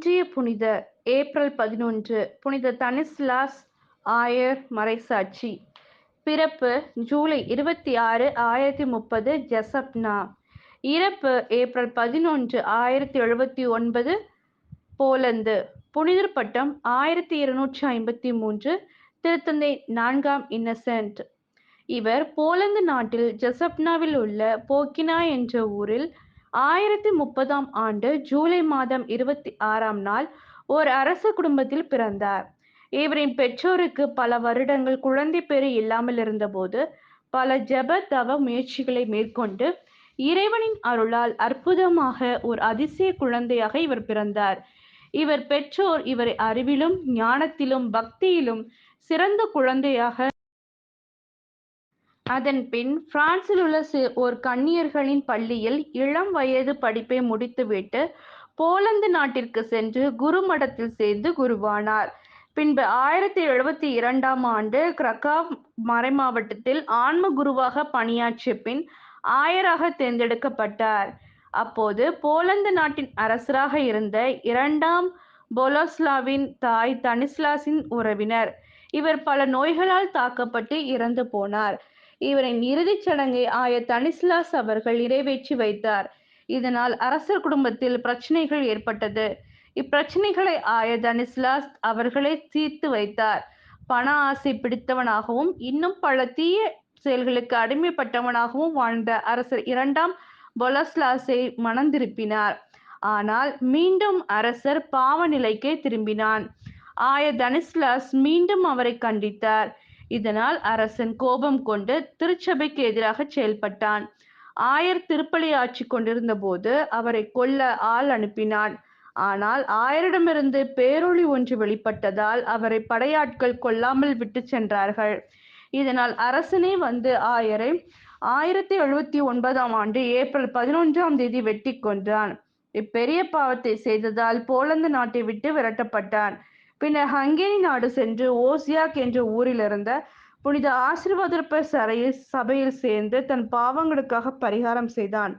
இன்றைய புனிதர் ஏப்ரல் 11 புனித தனிஸ்லாஸ் ஆயர் மறைசாட்சி. பிறப்பு ஜூலை 26, 1030 ஜெசப்னா. இறப்பு ஏப்ரல் 11, 1079 போலந்து. புனிதர் பட்டம் 1253 திருத்தந்தை 4ஆம் இன்னசென்ட். இவர் போலந்து நாட்டில் ஜெசப்னாவில் உள்ள போக்கினா என்ற ஊரில் 1030ஆம் ஆண்டு ஜூலை மாதம் 26ஆம் நாள் ஓர் அரச குடும்பத்தில் பிறந்தார். இவரின் பெற்றோருக்கு பல வருடங்கள் குழந்தை பேறு இல்லாமல் இருந்தபோது பல ஜெப தவ முயற்சிகளை மேற்கொண்டு இறைவனின் அருளால் அற்புதமாக ஒரு அதிசய குழந்தையாக இவர் பிறந்தார். இவர் பெற்றோர் இவரை அறிவிலும் ஞானத்திலும் பக்தியிலும் சிறந்த குழந்தையாக அதன் பின் பிரான்சில் உள்ள ஓர் கன்னியர்களின் பள்ளியில் இளம் வயது படிப்பை முடித்துவிட்டு போலந்து நாட்டிற்கு சென்று குருமடத்தில் சேர்ந்து குருவானார். பின்பு 1072ஆம் ஆண்டு கிரகாவ் மறைமாவட்டத்தில் ஆன்ம குருவாக பணியாற்றிய பின் ஆயராக தேர்ந்தெடுக்கப்பட்டார். அப்போது போலந்து நாட்டின் அரசராக இருந்த 2ஆம் பொலஸ்லாவின் தாய் தனிஸ்லாஸின் உறவினர். இவர் பல நோய்களால் தாக்கப்பட்டு இறந்து போனார். இவரின் இறுதிச் சடங்கை ஆயர் தனிஸ்லாஸ் அவர்கள் நிறைவேற்றி வைத்தார். இதனால் அரசர் குடும்பத்தில் பிரச்சனைகள் ஏற்பட்டது. இப்பிரச்சனைகளை ஆயர் தனிஸ்லாஸ் அவர்களே தீர்த்து வைத்தார். பண ஆசை பிடித்தவனாகவும் இன்னும் பல தீய செயல்களுக்கு அடிமைப்பட்டவனாகவும் வாழ்ந்த அரசர் 2ஆம் பொலஸ்லாஸை மனந்திருப்பினார். ஆனால் மீண்டும் அரசர் பாவ நிலைக்கே திரும்பினான். ஆயர் தனிஸ்லாஸ் மீண்டும் அவரை கண்டித்தார். இதனால் அரசன் கோபம் கொண்டு திருச்சபைக்கு எதிராக செயல்பட்டான். ஆயர் திருப்பலி ஆற்றி கொண்டிருந்த போது அவரை கொல்ல ஆள் அனுப்பினான். ஆனால் ஆயரிடமிருந்து பேரொளி ஒன்று வெளிப்பட்டதால் அவரை படையாட்கள் கொல்லாமல் விட்டு சென்றார்கள். இதனால் அரசனே வந்து ஆயரை 1079ஆம் ஆண்டு ஏப்ரல் 11ஆம் தேதி வெட்டி கொன்றான். இப்பெரிய பாவத்தை செய்ததால் போலந்து நாட்டை விட்டு விரட்டப்பட்டான். பின்னர் ஹங்கேரி நாடு சென்று ஓசியாக் என்ற ஊரில் இருந்த புனித ஆசீர்வாதப்பர் சபையில் சேர்ந்து தன் பாவங்களுக்காக பரிகாரம் செய்தான்.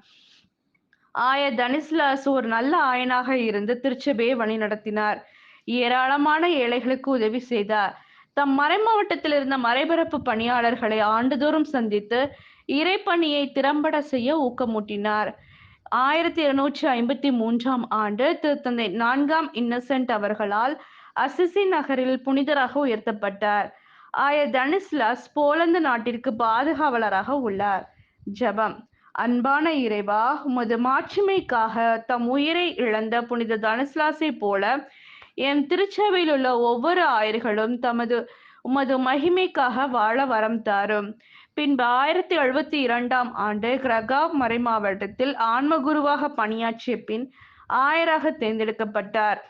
ஆயர் தனிஸ்லாஸ் ஒரு நல்ல ஆயனாக இருந்து திருச்சபையை வழிநடத்தினார். ஏராளமான ஏழைகளுக்கு உதவி செய்தார். தம் மறைமாவட்டத்தில் இருந்த மறைபரப்பு பணியாளர்களை ஆண்டுதோறும் சந்தித்து இறைப்பணியை திறம்பட செய்ய ஊக்கமூட்டினார். 1253ஆம் ஆண்டு திருத்தந்தை 4ஆம் இன்னசென்ட் அவர்களால் அசிசி நகரில் புனிதராக உயர்த்தப்பட்டார். ஆயர் தனிஸ்லாஸ் போலந்து நாட்டிற்கு பாதுகாவலராக உள்ளார். ஜெபம். அன்பான இறைவா, உமது மாட்சிமைக்காக தம் உயிரை இழந்த புனித தனிஸ்லாஸை போல எம் திருச்சபையில் உள்ள ஒவ்வொரு ஆயர்களும் உமது மகிமைக்காக வாழ வரம் தாரும். பின்பு 1072ஆம் ஆண்டு கிரகாவ் மறைமாவட்டத்தில் ஆன்மகுருவாக பணியாற்றிய பின் ஆயராக தேர்ந்தெடுக்கப்பட்டார்.